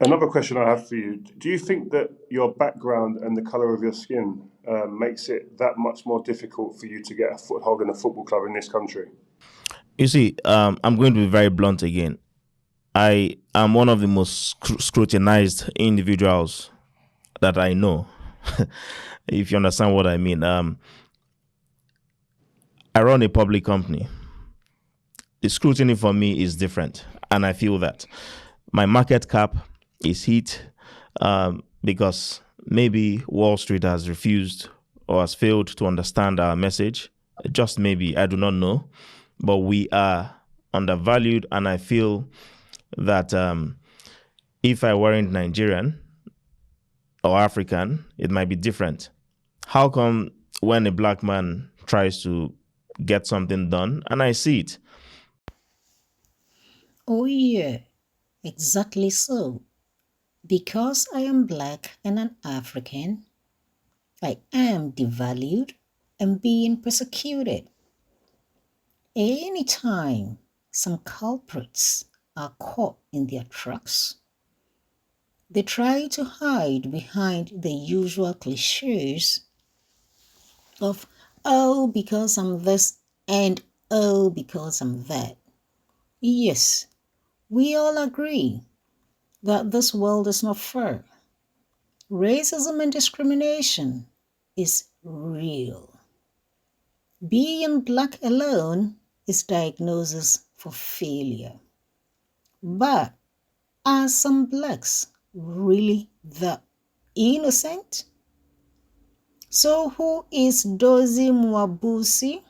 Another question I have for you: do you think that your background and the color of your skin makes it that much more difficult for you to get a foothold in a football club in this country? You see, I'm going to be very blunt again. I am one of the most scrutinized individuals that I know, if you understand what I mean. I run a public company. The scrutiny for me is different, and I feel that my market cap is hit because maybe Wall Street has refused or has failed to understand our message. Just maybe, I do not know, but we are undervalued, and I feel that if I weren't Nigerian or African, it might be different. How come when a black man tries to get something done and I see it? Oh, yeah, exactly so. Because I am black and an African, I am devalued and being persecuted. Anytime some culprits are caught in their tracks, they try to hide behind the usual cliches of, oh, because I'm this and oh, because I'm that. Yes, we all agree that this world is not fair. Racism and discrimination is real. Being black alone is diagnosis for failure. But are some blacks really that innocent? So who is Dozy Mmobuosi,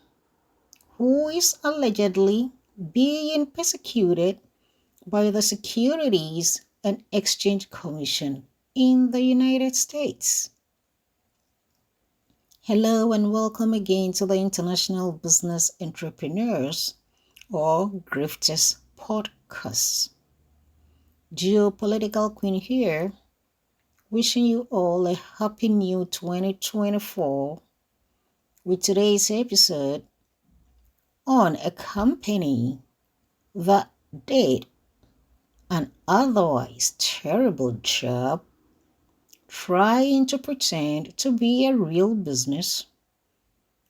who is allegedly being persecuted by the Securities and Exchange Commission in the United States? Hello and welcome again to the International Business Entrepreneurs or Grifters podcast. Geopolitical Queen here, wishing you all a happy new 2024 with today's episode on a company that did an otherwise terrible job trying to pretend to be a real business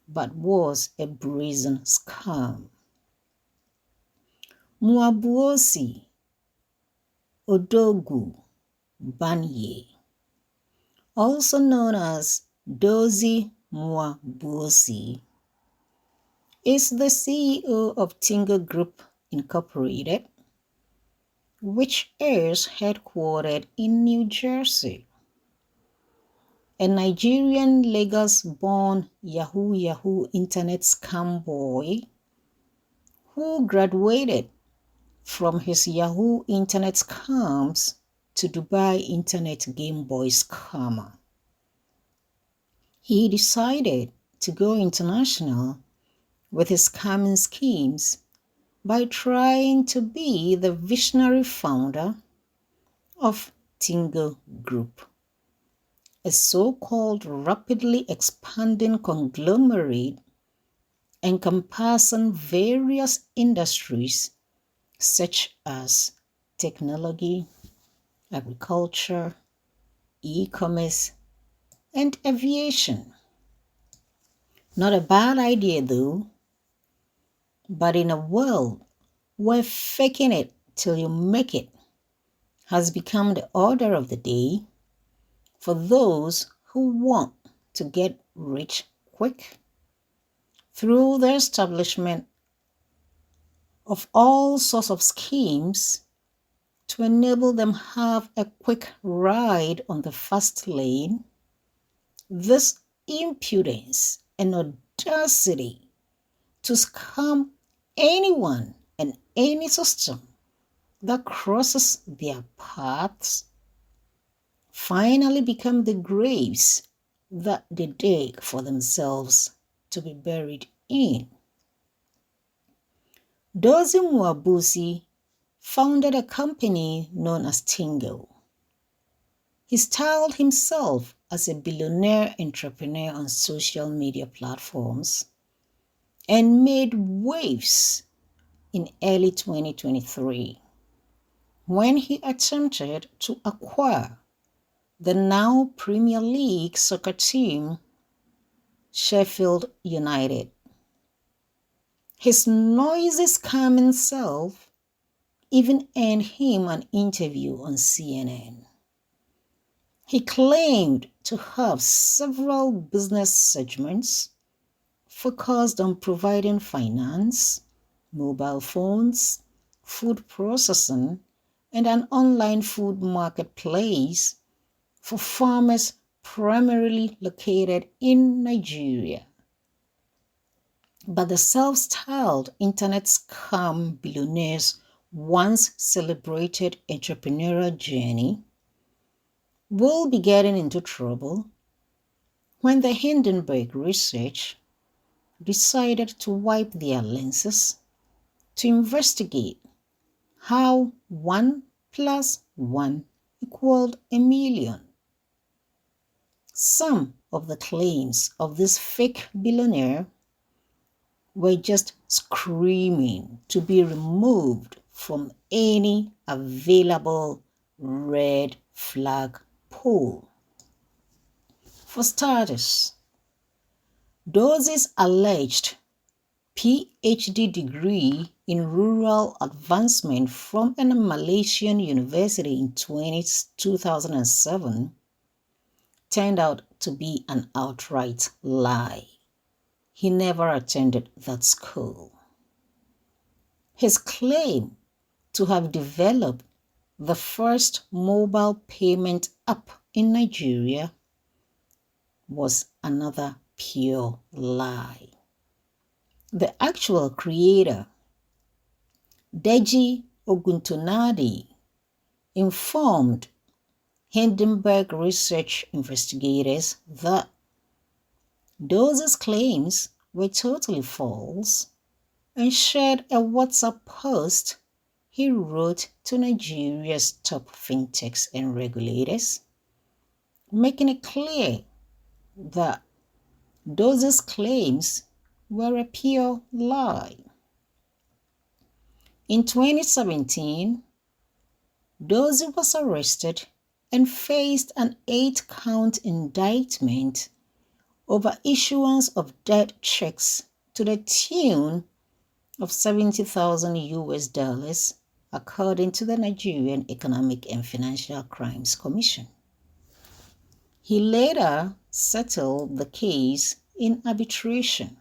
but was a brazen scam. Mmobuosi Odogwu Banye, also known as Dozy Mmobuosi, is the CEO of Tingo Group Incorporated, which is headquartered in New Jersey. A Nigerian Lagos-born Yahoo internet scam boy who graduated from his Yahoo internet scams to Dubai internet Game Boy scammer. He decided to go international with his scamming schemes by trying to be the visionary founder of Tingo Group, a so-called rapidly expanding conglomerate encompassing various industries such as technology, agriculture, e-commerce, and aviation. Not a bad idea though, but in a world where faking it till you make it has become the order of the day for those who want to get rich quick through the establishment of all sorts of schemes to enable them have a quick ride on the fast lane. This impudence and audacity to scam anyone and any system that crosses their paths finally become the graves that they dig for themselves to be buried in. Dozy Mmobuosi founded a company known as Tingo. He styled himself as a billionaire entrepreneur on social media platforms and made waves in early 2023 when he attempted to acquire the now Premier League soccer team, Sheffield United. His noisy, scamming self even earned him an interview on CNN. He claimed to have several business segments focused on providing finance, mobile phones, food processing, and an online food marketplace for farmers primarily located in Nigeria. But the self-styled internet scam billionaire's once celebrated entrepreneurial journey will be getting into trouble when the Hindenburg Research decided to wipe their lenses to investigate how 1 plus 1 equaled a million. Some of the claims of this fake billionaire were just screaming to be removed from any available red flag pool. For starters, Dozy's alleged PhD degree in rural advancement from a Malaysian university in 2007 turned out to be an outright lie. He never attended that school. His claim to have developed the first mobile payment app in Nigeria was another pure lie. The actual creator, Deji Oguntonadi, informed Hindenburg Research investigators that Dozy's claims were totally false and shared a WhatsApp post he wrote to Nigeria's top fintechs and regulators, making it clear that Dozy's claims were a pure lie. In 2017, Dozy was arrested and faced an 8-count indictment over issuance of dead checks to the tune of 70,000 US dollars, according to the Nigerian Economic and Financial Crimes Commission. He later settled the case in arbitration.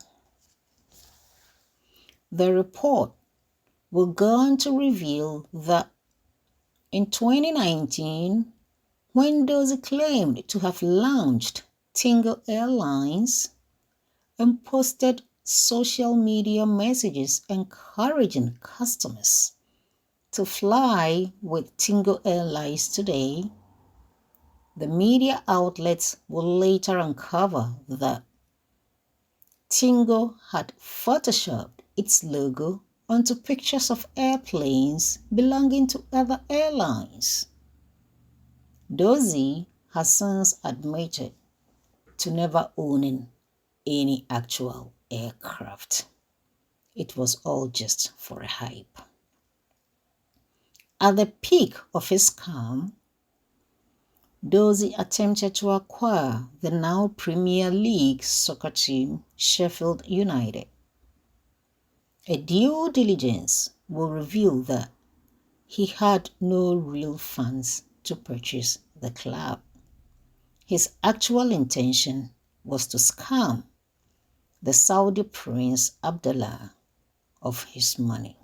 The report will go on to reveal that in 2019, when Dozy claimed to have launched Tingo Airlines and posted social media messages encouraging customers to fly with Tingo Airlines today, the media outlets will later uncover that Tingo had photoshopped its logo onto pictures of airplanes belonging to other airlines. Dozy has since admitted to never owning any actual aircraft. It was all just for a hype. At the peak of his scam, Dozy attempted to acquire the now Premier League soccer team Sheffield United. A due diligence will reveal that he had no real funds to purchase the club. His actual intention was to scam the Saudi Prince Abdullah of his money.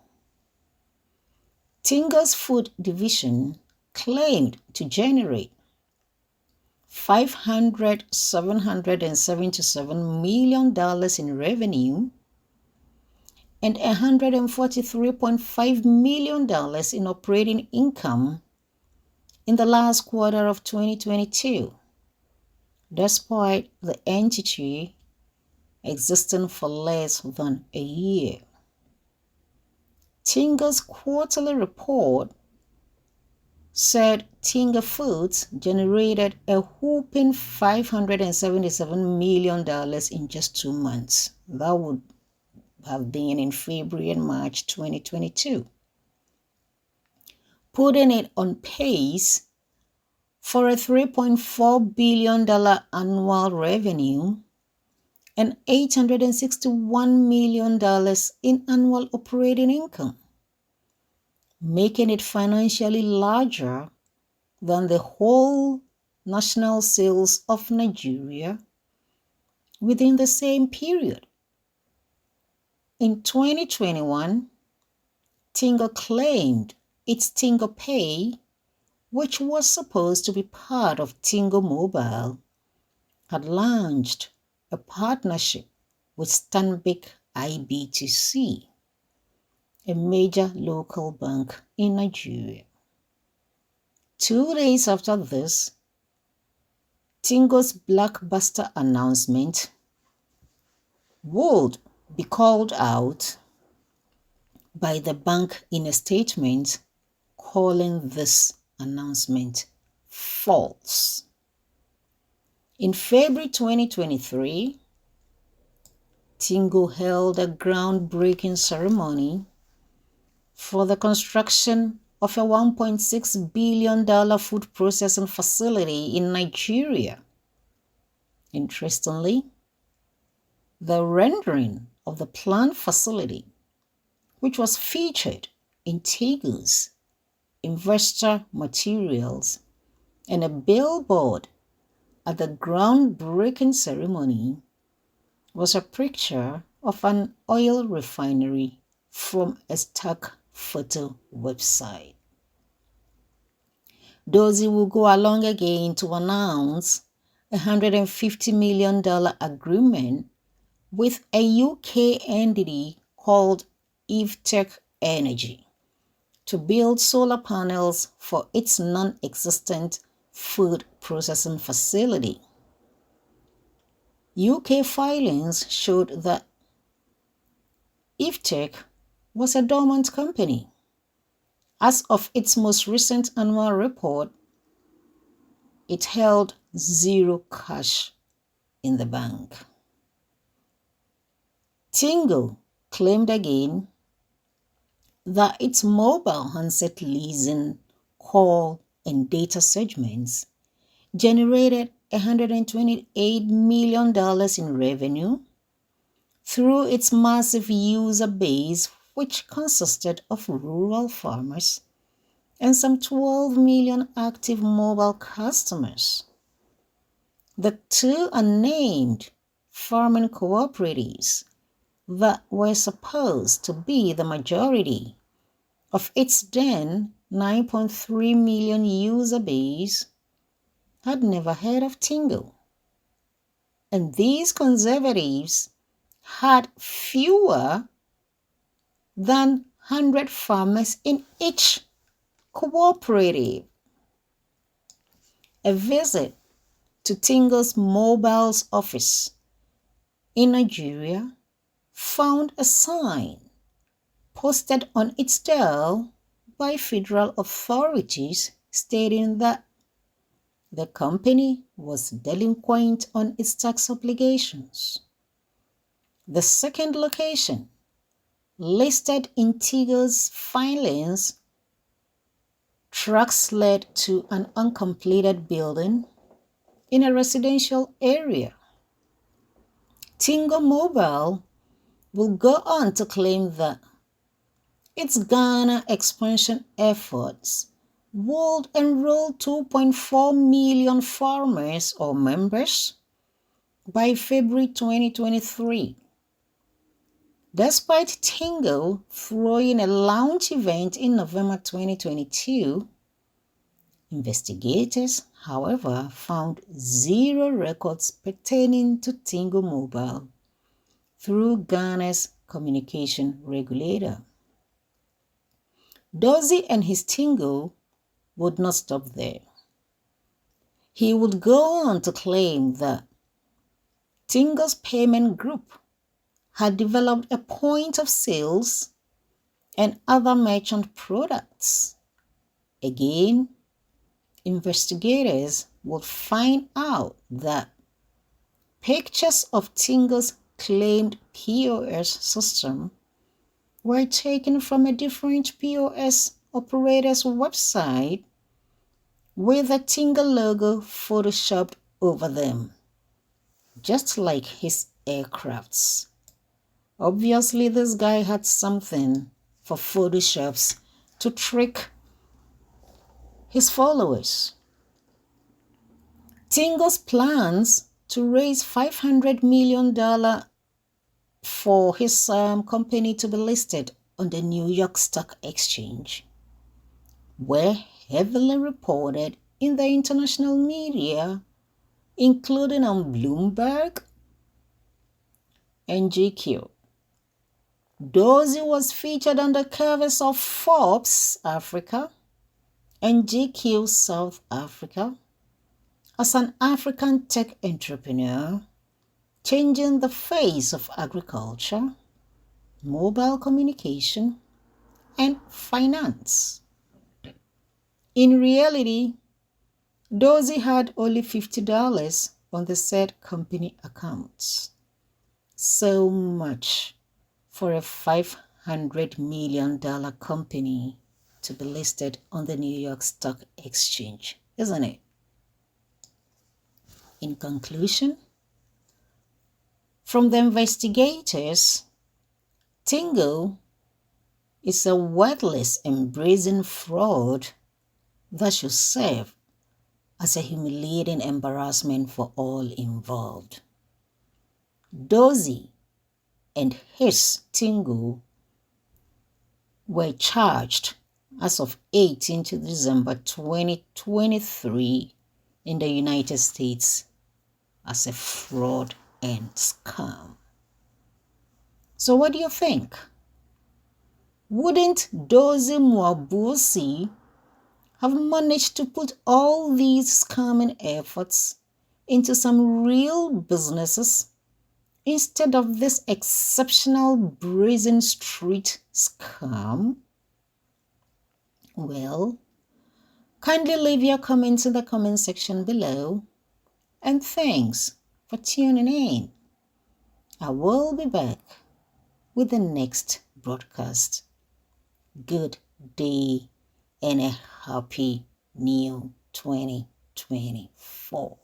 Tingo's food division claimed to generate $777 million in revenue and $143.5 million in operating income in the last quarter of 2022, despite the entity existing for less than a year. Tingo's quarterly report said Tingo Foods generated a whopping $577 million in just 2 months. That would have been in February and March 2022. putting it on pace for a $3.4 billion annual revenue and $861 million in annual operating income, making it financially larger than the whole national sales of Nigeria within the same period. In 2021, Tingo claimed its Tingo Pay, which was supposed to be part of Tingo Mobile, had launched a partnership with Stanbic IBTC, a major local bank in Nigeria. 2 days after this, Tingo's blockbuster announcement would be called out by the bank in a statement calling this announcement false. In February 2023, Tingo held a groundbreaking ceremony for the construction of a $1.6 billion food processing facility in Nigeria. Interestingly, the rendering of the planned facility, which was featured in Tingo's investor materials and a billboard at the groundbreaking ceremony, was a picture of an oil refinery from a stock photo website. Dozy will go along again to announce a $150 million agreement with a UK entity called Tech Energy to build solar panels for its non-existent food processing facility. UK filings showed that Tech was a dormant company. As of its most recent annual report, it held zero cash in the bank. Tingo claimed again that its mobile handset leasing, call, and data segments generated $128 million in revenue through its massive user base, which consisted of rural farmers and some 12 million active mobile customers. The two unnamed farming cooperatives that were supposed to be the majority of its then 9.3 million user base had never heard of Tingo. And these conservatives had fewer than 100 farmers in each cooperative. A visit to Tingo's mobile's office in Nigeria found a sign posted on its door by federal authorities stating that the company was delinquent on its tax obligations. The second location listed in Tingo's filings tracks led to an uncompleted building in a residential area. Tingo Mobile will go on to claim that its Ghana expansion efforts would enroll 2.4 million farmers or members by February 2023. Despite Tingo throwing a launch event in November 2022, investigators, however, found zero records pertaining to Tingo Mobile through Ghana's communication regulator. Dozy and his Tingo would not stop there. He would go on to claim that Tingo's payment group had developed a point of sales and other merchant products. Again, investigators would find out that pictures of Tingo's claimed POS system were taken from a different POS operator's website with the Tingo logo photoshopped over them, just like his aircrafts. Obviously, this guy had something for photoshops to trick his followers. Tingo's plans to raise $500 million for his company to be listed on the New York Stock Exchange were heavily reported in the international media, including on Bloomberg and GQ. Dozy was featured on the covers of Forbes Africa and GQ South Africa as an African tech entrepreneur, changing the face of agriculture, mobile communication, and finance. In reality, Dozy had only $50 on the said company accounts. So much for a $500 million company to be listed on the New York Stock Exchange, isn't it? In conclusion, from the investigators, Tingo is a worthless and brazen fraud that should serve as a humiliating embarrassment for all involved. Dozy and his Tingo were charged as of 18th December 2023 in the United States as a fraud and scam. So what do you think? Wouldn't Dozy Mmobuosi have managed to put all these scamming efforts into some real businesses instead of this exceptional brazen street scam? Well, kindly leave your comments in the comment section below, and thanks for tuning in. I will be back with the next broadcast. Good day and a happy new 2024.